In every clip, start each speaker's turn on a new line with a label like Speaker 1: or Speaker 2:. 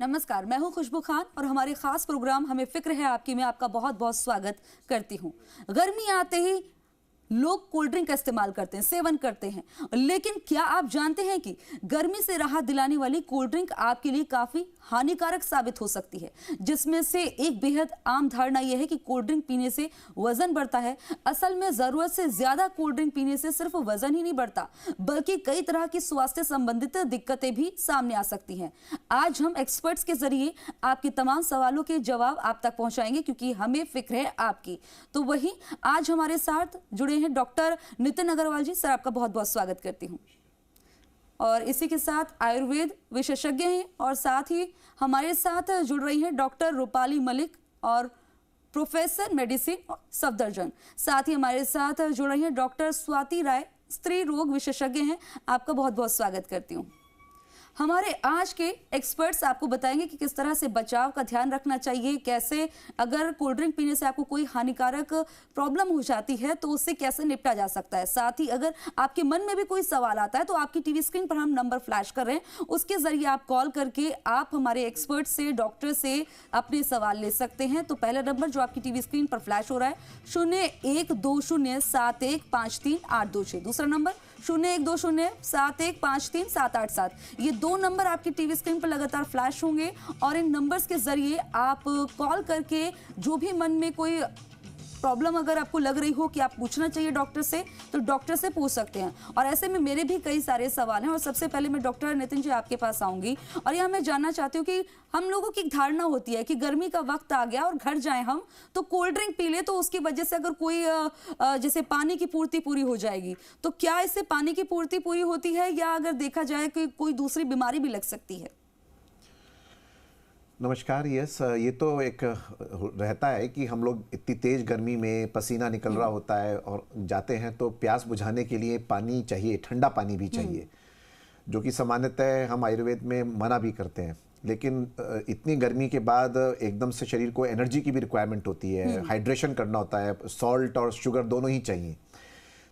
Speaker 1: नमस्कार, मैं हूं खुशबू खान और हमारे खास प्रोग्राम हमें फिक्र है आपकी में आपका बहुत बहुत स्वागत करती हूं। गर्मी आते ही लोग कोल्ड ड्रिंक का इस्तेमाल करते हैं, सेवन करते हैं, लेकिन क्या आप जानते हैं कि गर्मी से राहत दिलाने वाली कोल्ड ड्रिंक आपके लिए काफी हानिकारक साबित हो सकती है। जिसमें से एक बेहद आम धारणा यह है कि कोल्ड ड्रिंक पीने से वजन बढ़ता है। असल में जरूरत से ज्यादा कोल्ड ड्रिंक पीने से सिर्फ वजन ही नहीं बढ़ता, बल्कि कई तरह की स्वास्थ्य संबंधित दिक्कतें भी सामने आ सकती हैं। आज हम एक्सपर्ट्स के जरिए आपके तमाम सवालों के जवाब आप तक पहुंचाएंगे, क्योंकि हमें फिक्र है आपकी। तो वही आज हमारे साथ जुड़े हैं डॉक्टर नितिन अग्रवाल जी। सर, आपका बहुत बहुत स्वागत करती हूँ। और इसी के साथ आयुर्वेद विशेषज्ञ हैं और साथ ही हमारे साथ जुड़ रही हैं डॉक्टर रूपाली मलिक और प्रोफेसर मेडिसिन सफदरजंग। साथ ही हमारे साथ जुड़ रही हैं डॉक्टर स्वाति राय, स्त्री रोग विशेषज्ञ हैं। आपका बहुत बहुत स्वागत करती हूँ। हमारे आज के एक्सपर्ट्स आपको बताएंगे कि किस तरह से बचाव का ध्यान रखना चाहिए, कैसे अगर कोल्ड ड्रिंक पीने से आपको कोई हानिकारक प्रॉब्लम हो जाती है तो उससे कैसे निपटा जा सकता है। साथ ही अगर आपके मन में भी कोई सवाल आता है तो आपकी टीवी स्क्रीन पर हम नंबर फ्लैश कर रहे हैं, उसके जरिए आप कॉल करके आप हमारे एक्सपर्ट से, डॉक्टर से अपने सवाल ले सकते हैं। तो पहला नंबर जो आपकी टीवी स्क्रीन पर फ्लैश हो रहा है 012071538262। दूसरा नंबर 012071537887। ये दो नंबर आपकी टीवी स्क्रीन पर लगातार फ्लैश होंगे और इन नंबर्स के जरिए आप कॉल करके जो भी मन में कोई प्रॉब्लम अगर आपको लग रही हो कि आप पूछना चाहिए डॉक्टर से, तो डॉक्टर से पूछ सकते हैं। और ऐसे में मेरे भी कई सारे सवाल हैं और सबसे पहले मैं डॉक्टर नितिन जी आपके पास आऊंगी और यहाँ मैं जानना चाहती हूँ कि हम लोगों की धारणा होती है कि गर्मी का वक्त आ गया और घर जाएं हम तो कोल्ड ड्रिंक पी ले, तो उसकी वजह से अगर कोई जैसे पानी की पूर्ति पूरी हो जाएगी, तो क्या इससे पानी की पूर्ति पूरी होती है या अगर देखा जाए कि कोई दूसरी बीमारी भी लग सकती है?
Speaker 2: नमस्कार। यस, ये तो एक रहता है कि हम लोग इतनी तेज़ गर्मी में पसीना निकल रहा होता है और जाते हैं तो प्यास बुझाने के लिए पानी चाहिए, ठंडा पानी भी चाहिए, जो कि सामान्यतः हम आयुर्वेद में मना भी करते हैं। लेकिन इतनी गर्मी के बाद एकदम से शरीर को एनर्जी की भी रिक्वायरमेंट होती है, हाइड्रेशन करना होता है, सॉल्ट और शुगर दोनों ही चाहिए।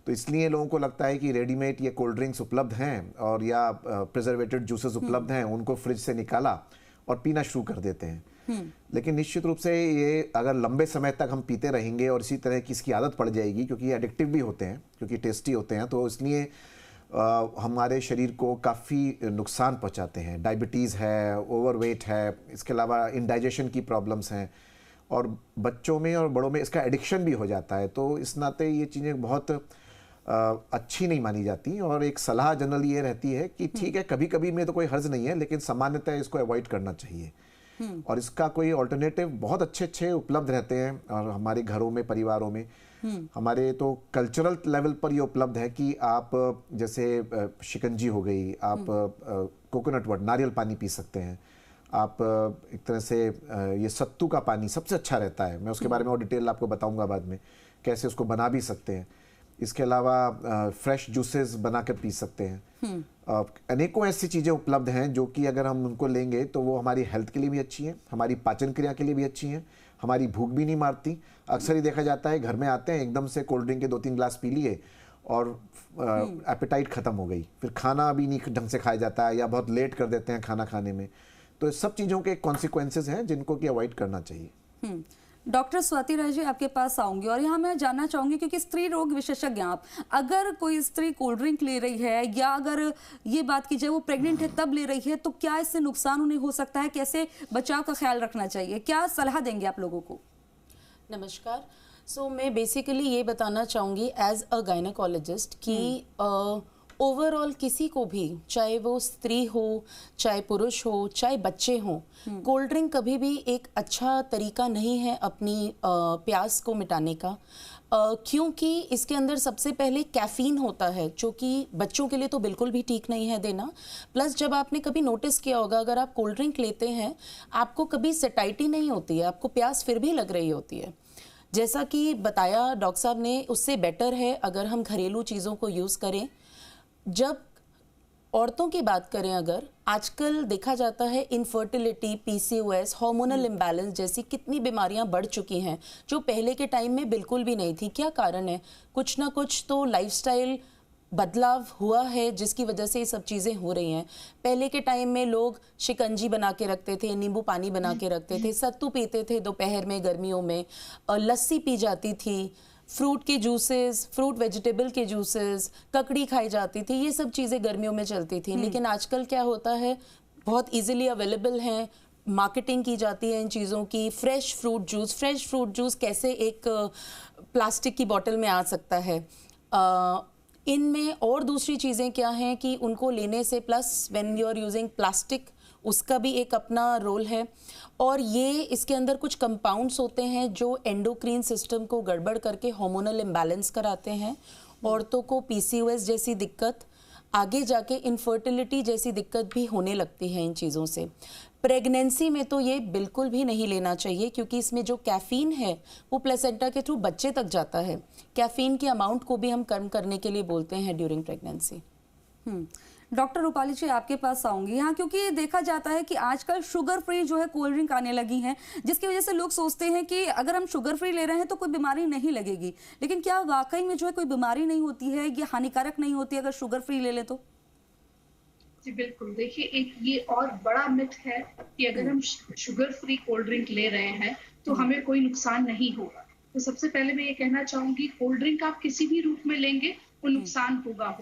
Speaker 2: तो इसलिए लोगों को लगता है कि रेडीमेड ये कोल्ड ड्रिंक्स उपलब्ध हैं और या प्रिजर्वेटेड जूसेस उपलब्ध हैं, उनको फ्रिज से निकाला और पीना शुरू कर देते हैं। लेकिन निश्चित रूप से ये अगर लंबे समय तक हम पीते रहेंगे और इसी तरह की इसकी आदत पड़ जाएगी, क्योंकि ये एडिक्टिव भी होते हैं, क्योंकि टेस्टी होते हैं, तो इसलिए हमारे शरीर को काफ़ी नुकसान पहुंचाते हैं। डायबिटीज़ है, ओवरवेट है, इसके अलावा इंडाइजेशन की प्रॉब्लम्स हैं और बच्चों में और बड़ों में इसका एडिक्शन भी हो जाता है। तो इस नाते ये चीज़ें बहुत अच्छी नहीं मानी जाती और एक सलाह जनरल ये रहती है कि ठीक है, कभी कभी में तो कोई हर्ज नहीं है, लेकिन सामान्यतः इसको अवॉइड करना चाहिए। और इसका कोई ऑल्टरनेटिव बहुत अच्छे अच्छे उपलब्ध रहते हैं और हमारे घरों में, परिवारों में, हमारे तो कल्चरल लेवल पर ये उपलब्ध है कि आप जैसे शिकंजी हो गई, आप कोकोनट वाटर, नारियल पानी पी सकते हैं। आप एक तरह से ये सत्तू का पानी सबसे अच्छा रहता है, मैं उसके बारे में और डिटेल आपको बताऊंगा बाद में, कैसे उसको बना भी सकते हैं। इसके अलावा फ्रेश जूसेस बनाकर पी सकते हैं। अनेकों ऐसी चीज़ें उपलब्ध हैं जो कि अगर हम उनको लेंगे तो वो हमारी हेल्थ के लिए भी अच्छी हैं, हमारी पाचन क्रिया के लिए भी अच्छी हैं, हमारी भूख भी नहीं मारती। अक्सर ही देखा जाता है घर में आते हैं, एकदम से कोल्ड ड्रिंक के 2-3 ग्लास पी लिए और एपेटाइट ख़त्म हो गई, फिर खाना भी नहीं ढंग से खाया जाता है या बहुत लेट कर देते हैं खाना खाने में। तो इस सब चीज़ों के कॉन्सिक्वेंसेज हैं जिनको कि अवॉइड करना चाहिए।
Speaker 1: डॉक्टर स्वाति राय जी आपके पास आऊंगी और यहाँ मैं जानना चाहूंगी, क्योंकि स्त्री रोग विशेषज्ञ आप, अगर कोई स्त्री कोल्ड ड्रिंक ले रही है या अगर ये बात की जाए वो प्रेग्नेंट है तब ले रही है, तो क्या इससे नुकसान उन्हें हो सकता है? कैसे बचाव का ख्याल रखना चाहिए? क्या सलाह देंगे आप लोगों को?
Speaker 3: नमस्कार। मैं बेसिकली ये बताना चाहूँगी एज अ गायनेकोलॉजिस्ट कि ओवरऑल किसी को भी, चाहे वो स्त्री हो, चाहे पुरुष हो, चाहे बच्चे हों, कोल्ड ड्रिंक कभी भी एक अच्छा तरीका नहीं है अपनी प्यास को मिटाने का, क्योंकि इसके अंदर सबसे पहले कैफीन होता है, जो कि बच्चों के लिए तो बिल्कुल भी ठीक नहीं है देना। प्लस जब आपने कभी नोटिस किया होगा, अगर आप कोल्ड ड्रिंक लेते हैं आपको कभी सेटाइटी नहीं होती है, आपको प्यास फिर भी लग रही होती है। जैसा कि बताया डॉक्टर साहब ने, उससे बेटर है अगर हम घरेलू चीज़ों को यूज़ करें। जब औरतों की बात करें, अगर आजकल देखा जाता है इनफर्टिलिटी, पीसीओएस, हार्मोनल इम्बैलेंस जैसी कितनी बीमारियां बढ़ चुकी हैं जो पहले के टाइम में बिल्कुल भी नहीं थी। क्या कारण है? कुछ ना कुछ तो लाइफस्टाइल बदलाव हुआ है जिसकी वजह से ये सब चीज़ें हो रही हैं। पहले के टाइम में लोग शिकंजी बना के रखते थे, नींबू पानी बना के रखते थे, सत्तू पीते थे दोपहर में गर्मियों में, लस्सी पी जाती थी, फ्रूट के जूसेस, फ्रूट वेजिटेबल के जूसेस, ककड़ी खाई जाती थी, ये सब चीज़ें गर्मियों में चलती थी। लेकिन आजकल क्या होता है, बहुत इजीली अवेलेबल हैं, मार्केटिंग की जाती है इन चीज़ों की। फ्रेश फ्रूट जूस कैसे एक प्लास्टिक की बॉटल में आ सकता है। इनमें और दूसरी चीज़ें क्या हैं कि उनको लेने से, plus when you are using plastic, उसका भी एक अपना रोल है। और ये इसके अंदर कुछ कंपाउंड्स होते हैं जो एंडोक्रीन सिस्टम को गड़बड़ करके हार्मोनल इम्बैलेंस कराते हैं। औरतों को पीसीओएस जैसी दिक्कत, आगे जाके इनफर्टिलिटी जैसी दिक्कत भी होने लगती है इन चीज़ों से। प्रेगनेंसी में तो ये बिल्कुल भी नहीं लेना चाहिए, क्योंकि इसमें जो कैफीन है वो प्लेसेंटा के थ्रू बच्चे तक जाता है। कैफीन की अमाउंट को भी हम कम करने के लिए बोलते हैं ड्यूरिंग प्रेगनेंसी।
Speaker 1: डॉक्टर रूपाली जी, आपके पास आऊंगी यहाँ, क्योंकि देखा जाता है कि आजकल शुगर फ्री जो है कोल्ड ड्रिंक आने लगी हैं, जिसकी वजह से लोग सोचते हैं कि अगर हम शुगर फ्री ले रहे हैं तो कोई बीमारी नहीं लगेगी। लेकिन क्या वाकई में जो है कोई बीमारी नहीं होती है, ये हानिकारक नहीं होती अगर शुगर फ्री ले ले तो?
Speaker 4: जी बिल्कुल, देखिए एक ये और बड़ा मिथ है कि अगर हम शुगर फ्री कोल्ड ड्रिंक ले रहे हैं तो हमें कोई नुकसान नहीं होगा। तो सबसे पहले मैं ये कहना चाहूंगी, कोल्ड ड्रिंक आप किसी भी रूप में लेंगे वो नुकसान होगा।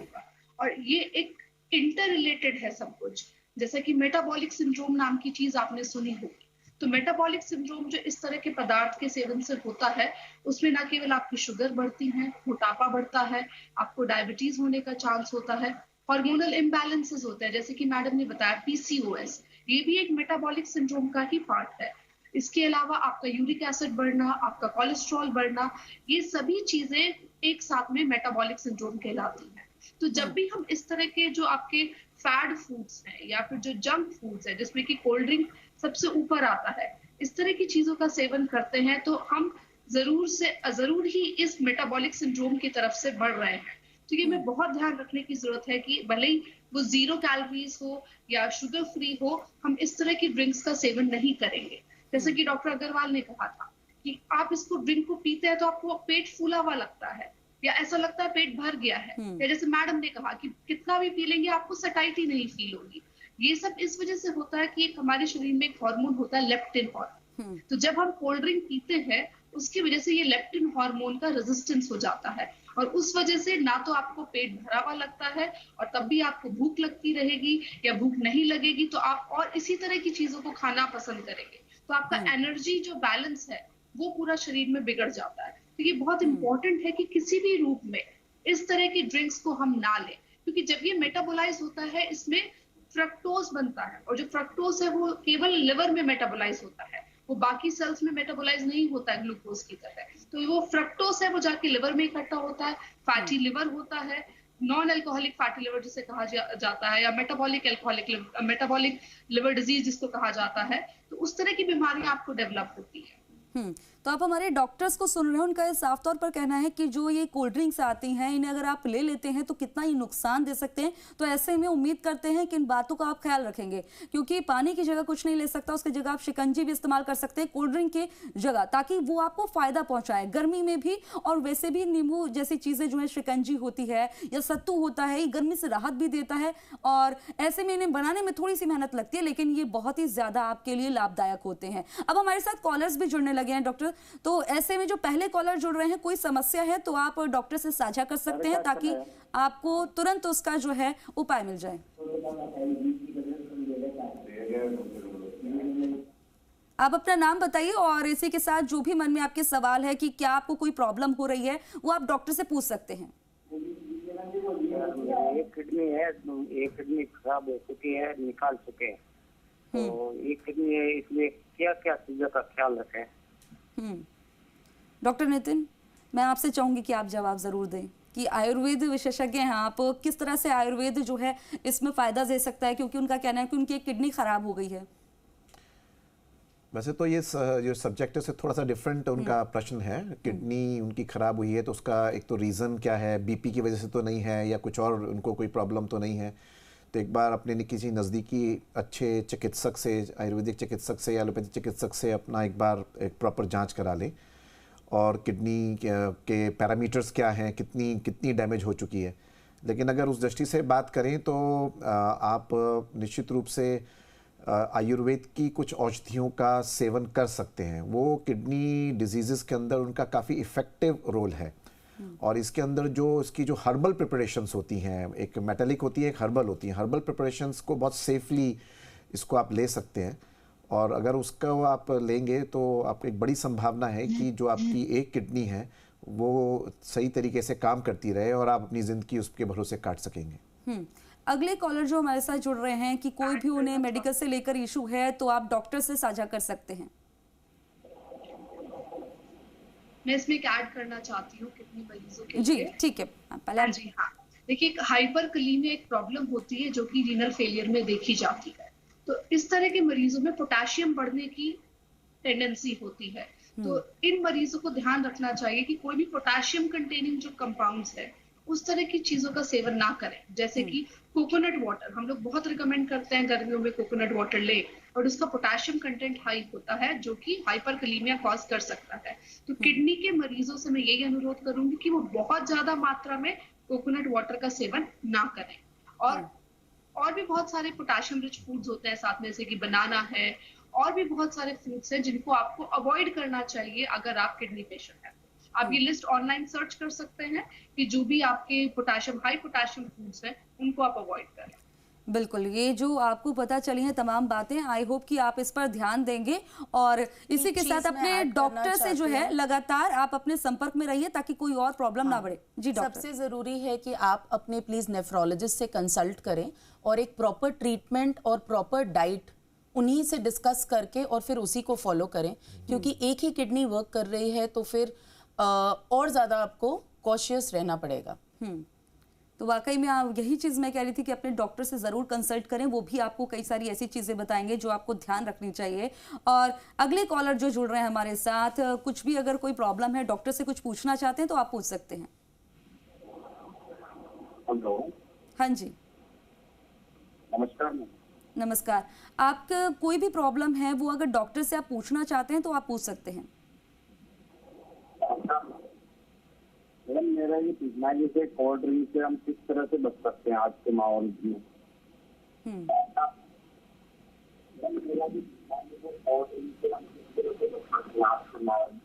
Speaker 4: और ये एक इंटर रिलेटेड है सब कुछ। जैसे कि मेटाबॉलिक सिंड्रोम नाम की चीज आपने सुनी होगी। तो मेटाबॉलिक सिंड्रोम जो इस तरह के पदार्थ के सेवन से होता है, उसमें ना केवल आपकी शुगर बढ़ती है, मोटापा बढ़ता है, आपको डायबिटीज होने का चांस होता है, हार्मोनल इम्बैलेंसेस होते हैं, जैसे कि मैडम ने बताया पीसीओएस, ये भी एक मेटाबॉलिक सिंड्रोम का ही पार्ट है। इसके अलावा आपका यूरिक एसिड बढ़ना, आपका कोलेस्ट्रॉल बढ़ना, ये सभी चीजें एक साथ में मेटाबॉलिक सिंड्रोम कहलाती है। तो जब भी हम इस तरह के जो आपके फैट फूड्स हैं या फिर जो जंक फूड्स है, जिसमें कि कोल्ड ड्रिंक सबसे ऊपर आता है, इस तरह की चीजों का सेवन करते हैं तो हम जरूर ही इस मेटाबॉलिक सिंड्रोम की तरफ से बढ़ रहे हैं। तो ये में बहुत ध्यान रखने की जरूरत है कि भले ही वो 0 कैलोरीज हो या शुगर फ्री हो, हम इस तरह की ड्रिंक्स का सेवन नहीं करेंगे। जैसे कि डॉक्टर अग्रवाल ने कहा था कि आप इसको ड्रिंक को पीते हैं तो आपको पेट फूला हुआ लगता है या ऐसा लगता है पेट भर गया है, या जैसे मैडम ने कहा कि कितना भी पी लेंगे आपको सटाइटी नहीं फील होगी। ये सब इस वजह से होता है कि एक हमारे शरीर में एक हार्मोन होता है लेप्टिन हार्मोन। तो जब हम कोल्ड ड्रिंक पीते हैं उसकी वजह से ये लेप्टिन हार्मोन का रेजिस्टेंस हो जाता है और उस वजह से ना तो आपको पेट भरा हुआ लगता है और तब भी आपको भूख लगती रहेगी, या भूख नहीं लगेगी तो आप और इसी तरह की चीजों को खाना पसंद करेंगे। तो आपका एनर्जी जो बैलेंस है वो पूरा शरीर में बिगड़ जाता है। तो ये बहुत इंपॉर्टेंट है कि किसी भी रूप में इस तरह की ड्रिंक्स को हम ना लें, क्योंकि जब ये मेटाबोलाइज होता है इसमें फ्रक्टोज बनता है और जो फ्रक्टोज है वो केवल लिवर में मेटाबोलाइज होता है, वो बाकी सेल्स में मेटाबोलाइज नहीं होता है ग्लूकोज की तरह। तो वो फ्रक्टोज है वो जाके लिवर में इकट्ठा होता है, फैटी लिवर होता है, नॉन अल्कोहलिक फैटी लिवर जिसे कहा जाता है, या मेटाबॉलिक लिवर डिजीज जिसको कहा जाता है। तो उस तरह की बीमारियां आपको डेवलप होती है।
Speaker 1: तो आप हमारे डॉक्टर्स को सुन रहे हैं, उनका साफ तौर पर कहना है कि जो ये कोल्ड ड्रिंक्स आती हैं इन्हें अगर आप ले लेते हैं तो कितना ही नुकसान दे सकते हैं। तो ऐसे में उम्मीद करते हैं कि इन बातों का आप ख्याल रखेंगे, क्योंकि पानी की जगह कुछ नहीं ले सकता, उसकी जगह आप शिकंजी भी इस्तेमाल कर सकते हैं कोल्ड ड्रिंक की जगह, ताकि वो आपको फायदा पहुंचाए गर्मी में भी। और वैसे भी नींबू जैसी चीजें जो है, शिकंजी होती है या सत्तू होता है, ये गर्मी से राहत भी देता है और ऐसे में इन्हें बनाने में थोड़ी सी मेहनत लगती है, लेकिन ये बहुत ही ज्यादा आपके लिए लाभदायक होते हैं। अब हमारे साथ कॉलर्स भी जुड़ने लगे हैं डॉक्टर, तो ऐसे में जो पहले कॉलर जुड़ रहे हैं, कोई समस्या है तो आप डॉक्टर से साझा कर सकते हैं ताकि आपको तुरंत उसका जो है उपाय मिल जाए। आप अपना नाम बताइए और इसी के साथ जो भी मन में आपके सवाल है कि क्या आपको कोई प्रॉब्लम हो रही है वो आप डॉक्टर से पूछ सकते हैं।
Speaker 5: एक किडनी है, एक किडनी खराब हो चुकी है, निकाल चुके हैं, तो एक किडनी है, इसलिए क्या क्या चीजों का ख्याल रखें।
Speaker 1: डॉक्टर नितिन, मैं आपसे चाहूंगी कि आप जवाब जरूर दें कि आयुर्वेद विशेषज्ञ हैं आप, किस तरह से आयुर्वेद जो है इसमें फायदा दे सकता है, क्योंकि उनका कहना है कि उनकी एक किडनी खराब हो गई है।
Speaker 2: वैसे तो ये जो सब्जेक्ट से थोड़ा सा डिफरेंट उनका प्रश्न है। किडनी उनकी खराब हुई है तो उसका एक तो रीज़न क्या है, बीपी की वजह से तो नहीं है या कुछ और उनको कोई प्रॉब्लम तो नहीं है। तो एक बार अपने किसी नज़दीकी अच्छे चिकित्सक से, आयुर्वेदिक चिकित्सक से या एलोपैथिक चिकित्सक से अपना एक बार एक प्रॉपर जांच करा लें और किडनी के पैरामीटर्स क्या हैं, कितनी डैमेज हो चुकी है। लेकिन अगर उस दृष्टि से बात करें तो आप निश्चित रूप से आयुर्वेद की कुछ औषधियों का सेवन कर सकते हैं। वो किडनी डिजीज़ के अंदर उनका काफ़ी इफ़ेक्टिव रोल है। और इसके अंदर जो इसकी जो हर्बल प्रिपरेशंस होती हैं, एक मेटालिक होती है, एक हर्बल होती है। हर्बल प्रिपरेशंस को बहुत सेफली इसको आप ले सकते हैं, और अगर उसका आप लेंगे तो आपको एक बड़ी संभावना है कि जो आपकी एक किडनी है वो सही तरीके से काम करती रहे और आप अपनी ज़िंदगी उसके भरोसे काट सकेंगे।
Speaker 1: अगले कॉलर जो हमारे साथ जुड़ रहे हैं कि कोई भी उन्हें मेडिकल से लेकर इशू है तो आप डॉक्टर से साझा कर सकते हैं।
Speaker 4: मैं इसमें एक ऐड करना चाहती हूँ किडनी मरीजों के
Speaker 1: जी
Speaker 4: लिए।
Speaker 1: ठीक है, पहले
Speaker 4: हाँ जी, हाँ। देखिए, हाइपरकलीमिया एक प्रॉब्लम होती है जो कि रीनल फेलियर में देखी जाती है। तो इस तरह के मरीजों में पोटेशियम बढ़ने की टेंडेंसी होती है। तो इन मरीजों को ध्यान रखना चाहिए कि कोई भी पोटेशियम कंटेनिंग जो कंपाउंड्स है उस तरह की चीजों का सेवन ना करें। जैसे कि कोकोनट वाटर हम लोग बहुत रिकमेंड करते हैं, गर्मियों में कोकोनट वाटर ले, और उसका पोटेशियम कंटेंट हाई होता है जो कि हाइपरकलीमिया कॉज कर सकता है। तो किडनी के मरीजों से मैं यही अनुरोध करूंगी कि वो बहुत ज्यादा मात्रा में कोकोनट वाटर का सेवन ना करें। और भी बहुत सारे पोटेशियम रिच फूड्स होते हैं साथ में, जैसे कि बनाना है, और भी बहुत सारे फ्रूट्स हैं जिनको आपको अवॉइड करना चाहिए अगर आप किडनी पेशेंट हैं। आप ये लिस्ट ऑनलाइन सर्च कर सकते हैं कि जो भी आपके पोटेशियम हाई पोटेशियम फूड्स हैं उनको आप अवॉइड करें।
Speaker 1: बिल्कुल, ये जो आपको पता चली हैं तमाम बातें, आई होप कि आप इस पर ध्यान देंगे और इसी के साथ अपने डॉक्टर से जो है लगातार आप अपने संपर्क में रहिए ताकि कोई और प्रॉब्लम ना बढ़े। जी डॉक्टर।
Speaker 3: सबसे ज़रूरी है कि आप अपने प्लीज़ नेफ्रोलॉजिस्ट से कंसल्ट करें और एक प्रॉपर ट्रीटमेंट और प्रॉपर डाइट उन्हीं से डिस्कस करके और फिर उसी को फॉलो करें, क्योंकि एक ही किडनी वर्क कर रही है तो फिर और ज़्यादा आपको कॉशियस रहना पड़ेगा।
Speaker 1: तो वाकई में यही चीज़ मैं कह रही थी कि अपने डॉक्टर से ज़रूर कंसल्ट करें, वो भी आपको कई सारी ऐसी चीज़ें बताएंगे जो आपको ध्यान रखनी चाहिए। और अगले कॉलर जो जुड़ रहे हैं हमारे साथ, कुछ भी अगर कोई प्रॉब्लम है, डॉक्टर से कुछ पूछना चाहते हैं तो आप पूछ सकते हैं।
Speaker 5: हेलो।
Speaker 1: हाँ जी,
Speaker 5: नमस्कार।
Speaker 1: नमस्कार। आपका कोई भी प्रॉब्लम है वो अगर डॉक्टर से आप पूछना चाहते हैं तो आप पूछ सकते हैं।
Speaker 5: मैडम, मेरा ये पूछना है जैसे कोल्ड ड्रिंक से हम किस तरह से बच सकते हैं आज के माहौल में? मेरा भी कोल्ड ड्रिंक से हम किस तरह से बच सकते हैं आज के माहौल में?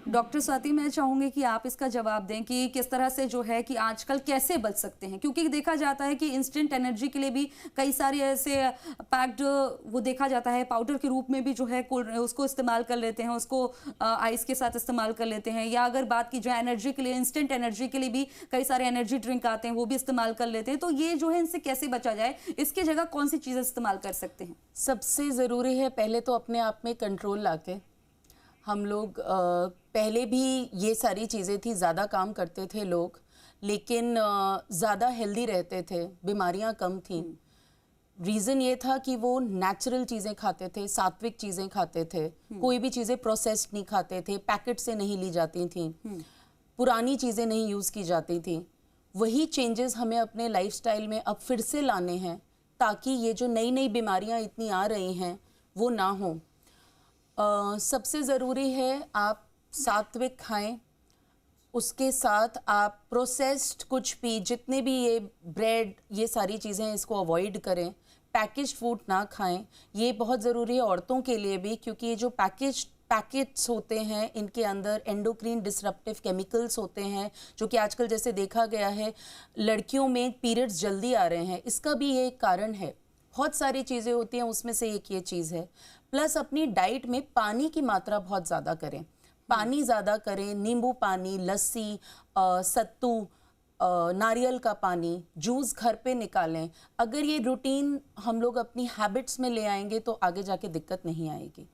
Speaker 1: डॉक्टर स्वाति, मैं चाहूंगी कि आप इसका जवाब दें कि किस तरह से जो है कि आजकल कैसे बच सकते हैं, क्योंकि देखा जाता है कि इंस्टेंट एनर्जी के लिए भी कई सारे ऐसे पैक्ड वो देखा जाता है पाउडर के रूप में भी जो है उसको इस्तेमाल कर लेते हैं, उसको आइस के साथ इस्तेमाल कर लेते हैं, या अगर बात की जाए एनर्जी के लिए, इंस्टेंट एनर्जी के लिए भी कई सारे एनर्जी ड्रिंक आते हैं, वो भी इस्तेमाल कर लेते हैं। तो ये जो है इनसे कैसे बचा जाए, इसकी जगह कौन सी चीज़ें इस्तेमाल कर सकते हैं?
Speaker 3: सबसे ज़रूरी है पहले तो अपने आप में कंट्रोल लाके, हम लोग पहले भी ये सारी चीज़ें थी, ज़्यादा काम करते थे लोग, लेकिन ज़्यादा हेल्दी रहते थे, बीमारियां कम थी। रीज़न ये था कि वो नेचुरल चीज़ें खाते थे, सात्विक चीज़ें खाते थे, कोई भी चीज़ें प्रोसेस्ड नहीं खाते थे, पैकेट से नहीं ली जाती थी, पुरानी चीज़ें नहीं यूज़ की जाती थी। वही चेंजेस हमें अपने लाइफस्टाइल में अब फिर से लाने हैं ताकि ये जो नई नई बीमारियां इतनी आ रही हैं वो ना हो। सबसे ज़रूरी है आप सात्विक खाएं, उसके साथ आप प्रोसेस्ड कुछ भी, जितने भी ये ब्रेड, ये सारी चीज़ें हैं, इसको अवॉइड करें। पैकेज्ड फूड ना खाएं, ये बहुत ज़रूरी है औरतों के लिए भी, क्योंकि ये जो पैकेट्स होते हैं इनके अंदर एंडोक्रीन डिसरप्टिव केमिकल्स होते हैं, जो कि आजकल जैसे देखा गया है लड़कियों में पीरियड्स जल्दी आ रहे हैं, इसका भी ये एक कारण है। बहुत सारी चीज़ें होती हैं, उसमें से एक ये चीज़ है। प्लस अपनी डाइट में पानी की मात्रा बहुत ज़्यादा करें, पानी ज़्यादा करें, नींबू पानी, लस्सी, सत्तू, नारियल का पानी, जूस घर पे निकालें। अगर ये रूटीन हम लोग अपनी हैबिट्स में ले आएंगे तो आगे जाके दिक्कत नहीं आएगी।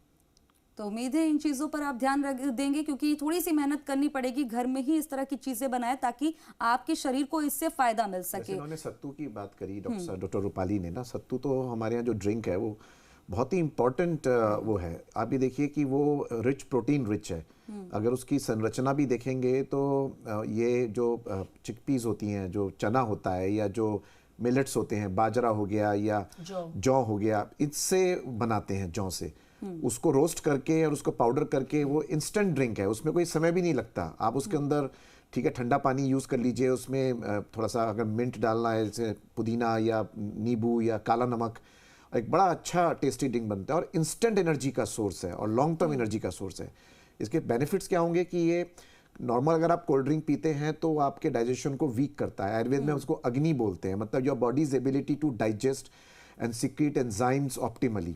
Speaker 1: तो उम्मीद है इन चीज़ों पर आप ध्यान देंगे, क्योंकि थोड़ी सी मेहनत करनी पड़ेगी, घर में ही इस तरह की चीज़ें बनाएं ताकि आपके शरीर को इससे फ़ायदा मिल सके।
Speaker 2: उन्होंने सत्तू की बात करी डॉक्टर रूपाली ने ना, सत्तू तो हमारे यहाँ जो ड्रिंक है वो बहुत ही इम्पोर्टेंट वो है। आप ये देखिए कि वो रिच, प्रोटीन रिच है। अगर उसकी संरचना भी देखेंगे तो ये जो चिकपीस होती हैं, जो चना होता है, या जो मिलेट्स होते हैं, बाजरा हो गया या जौ हो गया, इससे बनाते हैं, जौ से उसको रोस्ट करके और उसको पाउडर करके, वो इंस्टेंट ड्रिंक है, उसमें कोई समय भी नहीं लगता। आप उसके अंदर ठीक है, ठंडा पानी यूज़ कर लीजिए, उसमें थोड़ा सा अगर मिंट डालना है, जैसे पुदीना या नींबू या काला नमक, एक बड़ा अच्छा टेस्टी ड्रिंक बनता है और इंस्टेंट एनर्जी का सोर्स है और लॉन्ग टर्म एनर्जी का सोर्स है। इसके बेनिफिट्स क्या होंगे कि ये नॉर्मल अगर आप कोल्ड ड्रिंक पीते हैं तो आपके डाइजेशन को वीक करता है। आयुर्वेद में उसको अग्नि बोलते हैं, मतलब your body's ability to digest and secrete enzymes optimally,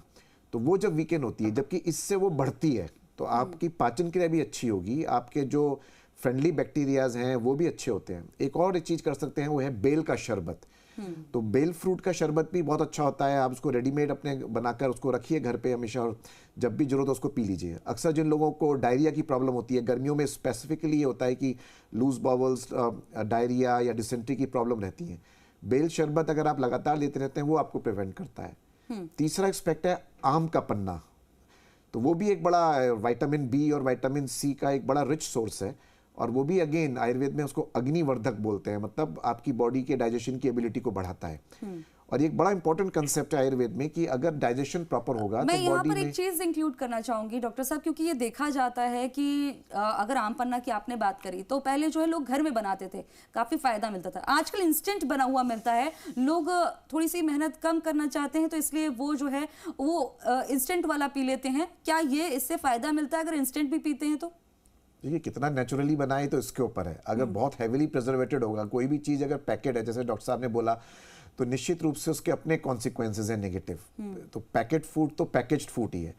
Speaker 2: तो वो जब वीकेंड होती है, जबकि इससे वो बढ़ती है, तो आपकी पाचन क्रिया भी अच्छी होगी, आपके जो फ्रेंडली बैक्टीरियाज हैं वो भी अच्छे होते हैं। एक और एक चीज़ कर सकते हैं, वो है बेल का शरबत। तो बेल फ्रूट का शरबत भी बहुत अच्छा होता है। आप उसको रेडीमेड अपने बनाकर उसको रखिए घर पे हमेशा, और जब भी जरूरत हो उसको पी लीजिए। अक्सर जिन लोगों को डायरिया की प्रॉब्लम होती है, गर्मियों में स्पेसिफिकली ये होता है कि लूज बॉवल्स, डायरिया या डिसेंट्री की प्रॉब्लम रहती है, बेल शरबत अगर आप लगातार लेते रहते हैं वो आपको प्रिवेंट करता है। तीसरा एक्सपेक्ट है आम का पन्ना, तो वो भी एक बड़ा विटामिन बी और विटामिन सी का एक बड़ा रिच सोर्स है, और वो भी अगेन आयुर्वेद में उसको अग्निवर्धक बोलते हैं, मतलब आपकी बॉडी के डाइजेशन की एबिलिटी को बढ़ाता है। और एक बड़ा इंपॉर्टेंट कंसेप्ट है आयुर्वेद में कि अगर डाइजेशन प्रॉपर होगा
Speaker 1: मैं
Speaker 2: तो
Speaker 1: यहाँ
Speaker 2: बॉडी
Speaker 1: पर
Speaker 2: में
Speaker 1: एक चीज इंक्लूड करना चाहूंगी डॉक्टर साहब, क्योंकि ये देखा जाता है कि अगर आम पन्ना की आपने बात करी तो पहले जो है लोग घर में बनाते थे, काफी फायदा मिलता था। आजकल इंस्टेंट बना हुआ मिलता है, लोग थोड़ी सी मेहनत कम करना चाहते हैं, तो इसलिए वो जो है वो इंस्टेंट वाला पी लेते हैं। क्या ये इससे फायदा मिलता है अगर इंस्टेंट भी पीते हैं तो?
Speaker 2: देखिए, कितना नेचुरली बनाए तो इसके ऊपर है। अगर बहुत हैवीली प्रिजर्वेटेड होगा, कोई भी चीज़ अगर पैकेट है, जैसे डॉक्टर साहब ने बोला, तो निश्चित रूप से उसके अपने कॉन्सिक्वेंसेज हैं नेगेटिव। तो पैकेट फूड तो पैकेज्ड फूड ही है।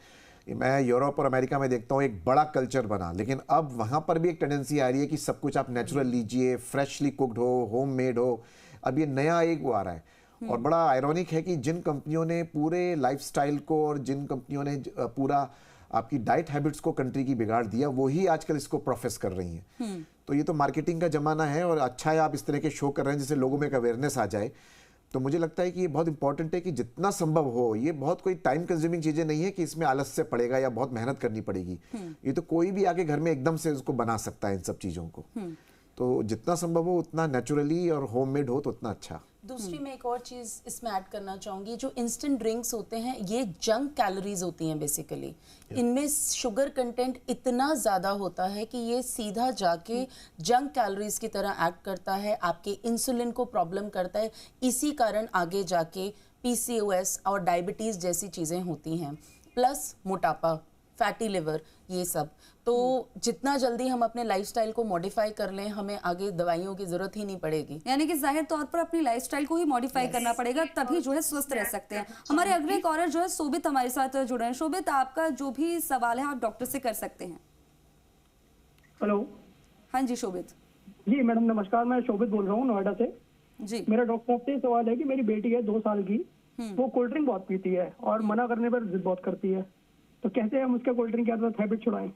Speaker 2: मैं यूरोप और अमेरिका में देखता हूँ एक बड़ा कल्चर बना, लेकिन अब वहाँ पर भी एक टेंडेंसी आ रही है कि सब कुछ आप नेचुरल लीजिए, फ्रेशली कुक्ड हो, होम मेड हो। अब ये नया एक वो आ रहा है। और बड़ा आयरॉनिक है कि जिन कंपनियों ने पूरे लाइफस्टाइल को और जिन कंपनियों ने पूरा आपकी डाइट हैबिट्स को कंट्री की बिगाड़ दिया, वही आजकल इसको प्रोफेस कर रही हैं। तो ये तो मार्केटिंग का जमाना है, और अच्छा है आप इस तरह के शो कर रहे हैं जिससे लोगों में एक अवेयरनेस आ जाए। तो मुझे लगता है कि ये बहुत इंपॉर्टेंट है कि जितना संभव हो, ये बहुत कोई टाइम कंज्यूमिंग चीजें नहीं है कि इसमें आलस से पड़ेगा या बहुत मेहनत करनी पड़ेगी। ये तो कोई भी आके घर में एकदम से उसको बना सकता है इन सब चीजों को। तो जितना संभव हो उतना नेचुरली और होममेड हो तो उतना अच्छा।
Speaker 3: दूसरी मैं एक और चीज़ इसमें ऐड करना चाहूँगी, जो इंस्टेंट ड्रिंक्स होते हैं ये जंक कैलोरीज होती हैं बेसिकली। इनमें शुगर कंटेंट इतना ज़्यादा होता है कि ये सीधा जाके जंक कैलोरीज की तरह एक्ट करता है, आपके इंसुलिन को प्रॉब्लम करता है। इसी कारण आगे जाके PCOS और डायबिटीज़ जैसी चीज़ें होती हैं, प्लस मोटापा, फैटी लिवर, ये सब। तो जितना जल्दी हम अपने लाइफस्टाइल को मॉडिफाई कर लें, हमें आगे दवाइयों की जरूरत ही नहीं पड़ेगी।
Speaker 1: यानी कि जाहिर तौर पर अपनी लाइफस्टाइल को ही मॉडिफाई करना पड़ेगा, तभी जो है स्वस्थ रह सकते हैं। हमारे अगले कॉलर जो है शोभित हमारे साथ जुड़े हैं। शोभित, आपका जो भी सवाल है आप डॉक्टर से कर सकते हैं।
Speaker 6: हेलो।
Speaker 1: हाँ जी शोभित।
Speaker 6: जी मैडम नमस्कार, मैं शोभित बोल रहा हूँ नोएडा से
Speaker 1: जी।
Speaker 6: मेरा डॉक्टर साहब से सवाल है कि मेरी बेटी है 2 साल की, वो कोल्ड ड्रिंक बहुत पीती है और मना करने पर जिद बहुत करती है, तो कैसे हम उसका कोल्ड ड्रिंक की आदत हैबिट छुड़ाएं?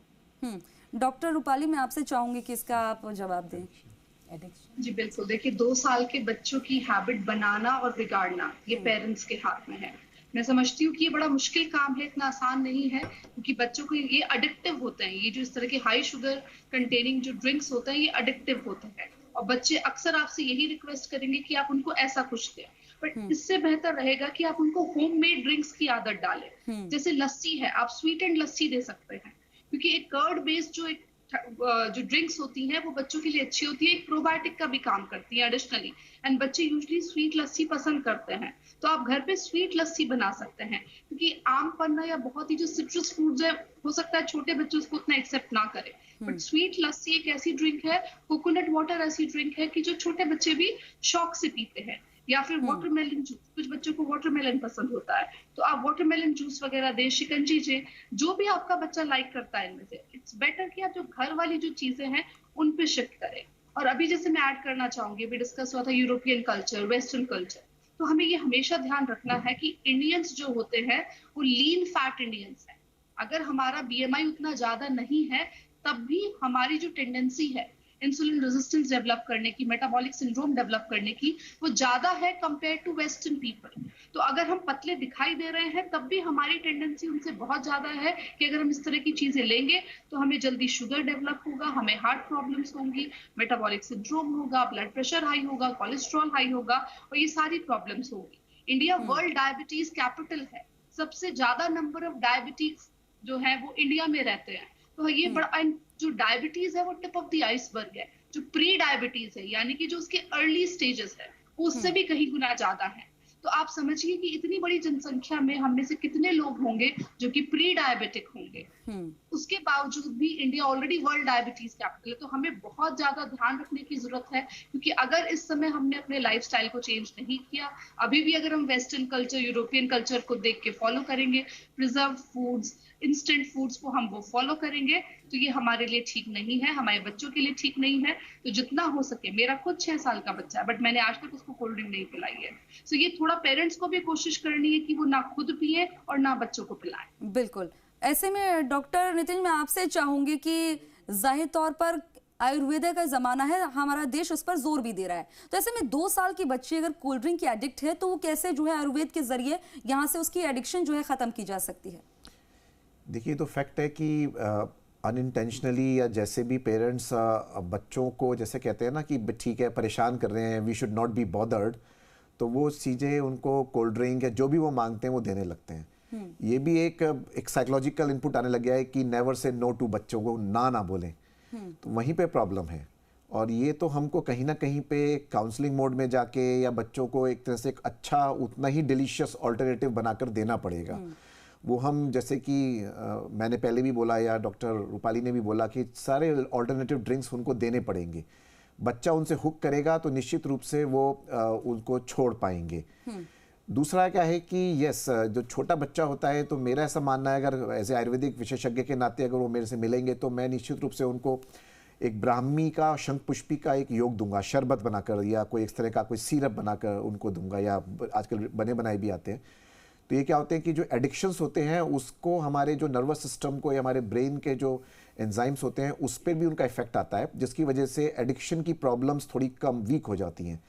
Speaker 1: डॉक्टर रूपाली, मैं आपसे चाहूंगी कि इसका आप जवाब दें।
Speaker 4: जी बिल्कुल, देखिए 2 साल के बच्चों की हैबिट बनाना और बिगाड़ना ये पेरेंट्स के हाथ में है। मैं समझती हूँ कि ये बड़ा मुश्किल काम है, इतना आसान नहीं है, क्योंकि बच्चों को ये अडिक्टिव होते हैं। ये जो इस तरह के हाई शुगर कंटेनिंग जो ड्रिंक्स होते हैं ये अडिक्टिव होते हैं, और बच्चे अक्सर आपसे यही रिक्वेस्ट करेंगे कि आप उनको ऐसा कुछ दें। बट इससे बेहतर रहेगा कि आप उनको होममेड ड्रिंक्स की आदत डालें। जैसे लस्सी है, आप स्वीट एंड लस्सी दे सकते हैं, क्योंकि एक कर्ड बेस्ड जो ड्रिंक्स होती हैं वो बच्चों के लिए अच्छी होती है, एक प्रोबायोटिक का भी काम करती है एडिशनली, एंड बच्चे यूजुअली स्वीट लस्सी पसंद करते हैं। तो आप घर पे स्वीट लस्सी बना सकते हैं, क्योंकि आम पन्ना या बहुत ही जो सिट्रस फ्रूट्स है, हो सकता है छोटे बच्चे उसको उतना एक्सेप्ट ना करें, बट स्वीट लस्सी एक ऐसी ड्रिंक है, कोकोनट वाटर ऐसी ड्रिंक है कि जो छोटे बच्चे भी शौक से पीते हैं। या फिर वाटरमेलन जूस, कुछ बच्चों को वाटरमेलन पसंद होता है, तो आप वाटरमेलन जूस वगैरह दें, शिकंजी दें, जो भी आपका बच्चा लाइक करता है इनमें से। इट्स बेटर कि आप जो घर वाली जो चीजें हैं उन पे शिफ्ट करें। और अभी जैसे मैं ऐड करना चाहूंगी, अभी डिस्कस हुआ था यूरोपियन कल्चर, वेस्टर्न कल्चर, तो हमें ये हमेशा ध्यान रखना है कि इंडियंस जो होते हैं वो लीन फैट इंडियंस है। अगर हमारा BMI उतना ज्यादा नहीं है, तब भी हमारी जो टेंडेंसी है इंसुलिन रेजिस्टेंस डेवलप करने की, मेटाबॉलिक सिंड्रोम डेवलप करने की, वो ज्यादा है कंपेयर टू वेस्टर्न पीपल। तो अगर हम पतले दिखाई दे रहे हैं, तब भी हमारी टेंडेंसी उनसे बहुत ज्यादा है कि अगर हम इस तरह की चीजें लेंगे तो हमें जल्दी शुगर डेवलप होगा, हमें हार्ट प्रॉब्लम्स होंगी, मेटाबॉलिक सिंड्रोम होगा, ब्लड प्रेशर हाई होगा, कोलेस्ट्रॉल हाई होगा, और ये सारी प्रॉब्लम्स होगी। इंडिया वर्ल्ड डायबिटीज कैपिटल है, सबसे ज्यादा नंबर ऑफ डायबिटीज जो है वो इंडिया में रहते हैं। तो ये बड़ा, जो डायबिटीज है वो टिप ऑफ द आइसबर्ग है, जो प्री डायबिटीज है, यानी कि जो उसके अर्ली स्टेजेस है, वो उससे भी कहीं गुना ज्यादा है। तो आप समझिए कि इतनी बड़ी जनसंख्या में हम में से कितने लोग होंगे जो कि प्री डायबिटिक होंगे। उसके बावजूद भी India already world diabetes capital है, तो हमें बहुत ज्यादा ध्यान रखने की जरूरत है, क्योंकि अगर इस समय हमने अपने लाइफस्टाइल को चेंज नहीं किया, अभी भी अगर हम वेस्टर्न कल्चर, यूरोपियन कल्चर को देख के फॉलो करेंगे, प्रिजर्व फूड्स, इंस्टेंट फूड्स को हम वो फॉलो करेंगे, तो ये हमारे लिए ठीक नहीं है, हमारे बच्चों के लिए ठीक नहीं है। तो जितना हो सके, मेरा खुद 6 साल का बच्चा है, बट मैंने आज तक उसको कोल्ड ड्रिंक नहीं पिलाई है। सो ये थोड़ा पेरेंट्स को भी कोशिश करनी है कि वो ना खुद पिए और ना बच्चों को पिलाएं।
Speaker 1: बिल्कुल। ऐसे में डॉक्टर नितिन, मैं आपसे चाहूंगी कि जाहिर तौर पर आयुर्वेद का जमाना है, हमारा देश उस पर जोर भी दे रहा है, तो ऐसे में 2 साल की बच्ची अगर कोल्ड ड्रिंक की एडिक्ट है, तो वो कैसे जो है आयुर्वेद के जरिए यहाँ से उसकी एडिक्शन जो है खत्म की जा सकती है?
Speaker 2: देखिए, तो फैक्ट है कि अनइंटेंशनली या जैसे भी पेरेंट्स बच्चों को जैसे कहते हैं ना कि ठीक है परेशान कर रहे हैं, we should not be bothered, तो वो चीज़ें उनको कोल्ड ड्रिंक या जो भी वो मांगते हैं वो देने लगते हैं। ये भी एक साइकोलॉजिकल इनपुट आने लग गया है कि नेवर से नो टू, बच्चों को ना बोलें, तो वहीं पे प्रॉब्लम है। और ये तो हमको कहीं ना कहीं पे काउंसलिंग मोड में जाके या बच्चों को एक तरह से एक अच्छा उतना ही डिलीशियस ऑल्टरनेटिव बनाकर देना पड़ेगा। वो हम जैसे कि मैंने पहले भी बोला या डॉक्टर रूपाली ने भी बोला कि सारे ऑल्टरनेटिव ड्रिंक्स उनको देने पड़ेंगे। बच्चा उनसे हुक करेगा तो निश्चित रूप से वो उनको छोड़ पाएंगे। दूसरा क्या है कि यस, जो छोटा बच्चा होता है, तो मेरा ऐसा मानना है, अगर एज ए आयुर्वेदिक विशेषज्ञ के नाते अगर वो मेरे से मिलेंगे तो मैं निश्चित रूप से उनको एक ब्राह्मी का, शंख पुष्पी का एक योग दूंगा, शरबत बनाकर या कोई इस तरह का कोई सिरप बनाकर उनको दूंगा, या आजकल बने बनाए भी आते हैं। तो ये क्या होते हैं कि जो एडिक्शंस होते हैं उसको हमारे जो नर्वस सिस्टम को या हमारे ब्रेन के जो एंजाइम्स होते हैं उस पर भी उनका इफेक्ट आता है, जिसकी वजह से एडिक्शन की प्रॉब्लम्स थोड़ी कम वीक हो जाती हैं।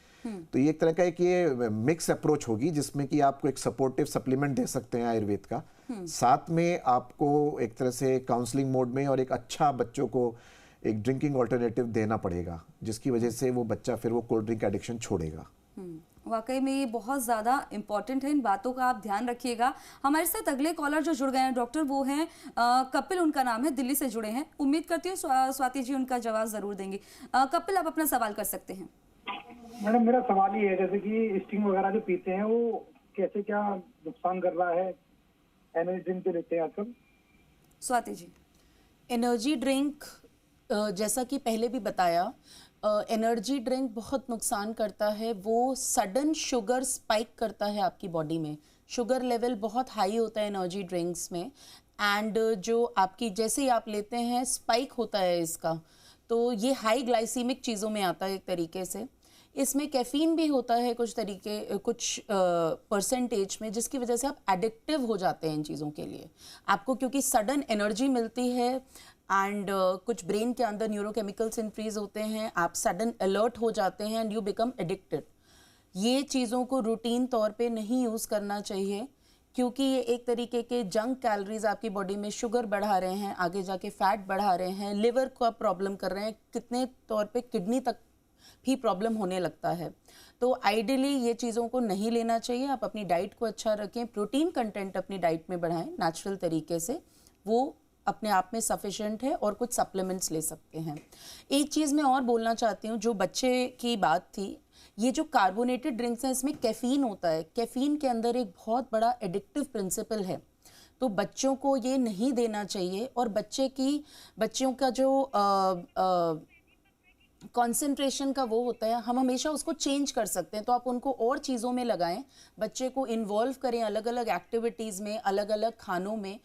Speaker 2: तो ये एक तरह का एक ये मिक्स अप्रोच होगी जिसमें कि आपको एक सपोर्टिव सप्लीमेंट दे सकते हैं आयुर्वेद का, साथ में आपको एक तरह से काउंसलिंग मोड में और एक अच्छा बच्चों को एक ड्रिंकिंग ऑल्टरनेटिव देना पड़ेगा, जिसकी वजह से वो बच्चा फिर वो कोल्ड ड्रिंक एडिक्शन छोड़ेगा।
Speaker 1: वाकई में ये बहुत ज़्यादा इंपॉर्टेंट है, इन बातों का आप ध्यान रखिएगा। हमारे साथ अगले कॉलर जो जुड़ गए हैं डॉक्टर, वो हैं कपिल, उनका नाम है, दिल्ली से जुड़े हैं। उम्मीद करती हूँ स्वाति जी उनका जवाब ज़रूर देंगी। कपिल, आप अपना सवाल कर सकते हैं।
Speaker 6: मैडम, मेरा सवाल ये है, जैसे कि स्टिंग वगैरह जो पीते हैं वो कैसे, क्या नुकसान कर रहा है? एनर्जी ड्रिंक जो लेते हैं आजकल।
Speaker 1: स्वाति जी।
Speaker 3: एनर्जी ड्रिंक, जैसा कि पहले भी बताया, एनर्जी ड्रिंक बहुत नुकसान करता है। वो सडन शुगर स्पाइक करता है आपकी बॉडी में, शुगर लेवल बहुत हाई होता है एनर्जी ड्रिंक्स में, एंड जो आपकी जैसे ही आप लेते हैं स्पाइक होता है इसका, तो ये हाई ग्लाइसीमिक चीज़ों में आता है एक तरीके से। इसमें कैफीन भी होता है कुछ परसेंटेज में, जिसकी वजह से आप एडिक्टिव हो जाते हैं इन चीज़ों के लिए। आपको क्योंकि सडन एनर्जी मिलती है एंड कुछ ब्रेन के अंदर न्यूरोकेमिकल्स इंक्रीज होते हैं, आप सडन अलर्ट हो जाते हैं एंड यू बिकम एडिक्टेड। ये चीज़ों को रूटीन तौर पे नहीं यूज़ करना चाहिए, क्योंकि ये एक तरीके के जंक कैलोरीज आपकी बॉडी में शुगर बढ़ा रहे हैं, आगे जाके फैट बढ़ा रहे हैं, लिवर को प्रॉब्लम कर रहे हैं, कितने तौर पे किडनी तक भी प्रॉब्लम होने लगता है। तो आइडियली ये चीज़ों को नहीं लेना चाहिए। आप अपनी डाइट को अच्छा रखें, प्रोटीन कंटेंट अपनी डाइट में बढ़ाएं नेचुरल तरीके से, वो अपने आप में सफिशिएंट है, और कुछ सप्लीमेंट्स ले सकते हैं। एक चीज़ मैं और बोलना चाहती हूँ, जो बच्चे की बात थी, ये जो कार्बोनेटेड ड्रिंक्स हैं इसमें कैफीन होता है। कैफीन के अंदर एक बहुत बड़ा एडिक्टिव प्रिंसिपल है, तो बच्चों को ये नहीं देना चाहिए। और बच्चों का जो कंसंट्रेशन का वो होता है, हम हमेशा उसको चेंज कर सकते हैं, तो आप उनको और चीज़ों में लगाएं, बच्चे को इन्वॉल्व करें अलग अलग एक्टिविटीज़ में, अलग अलग खानों में।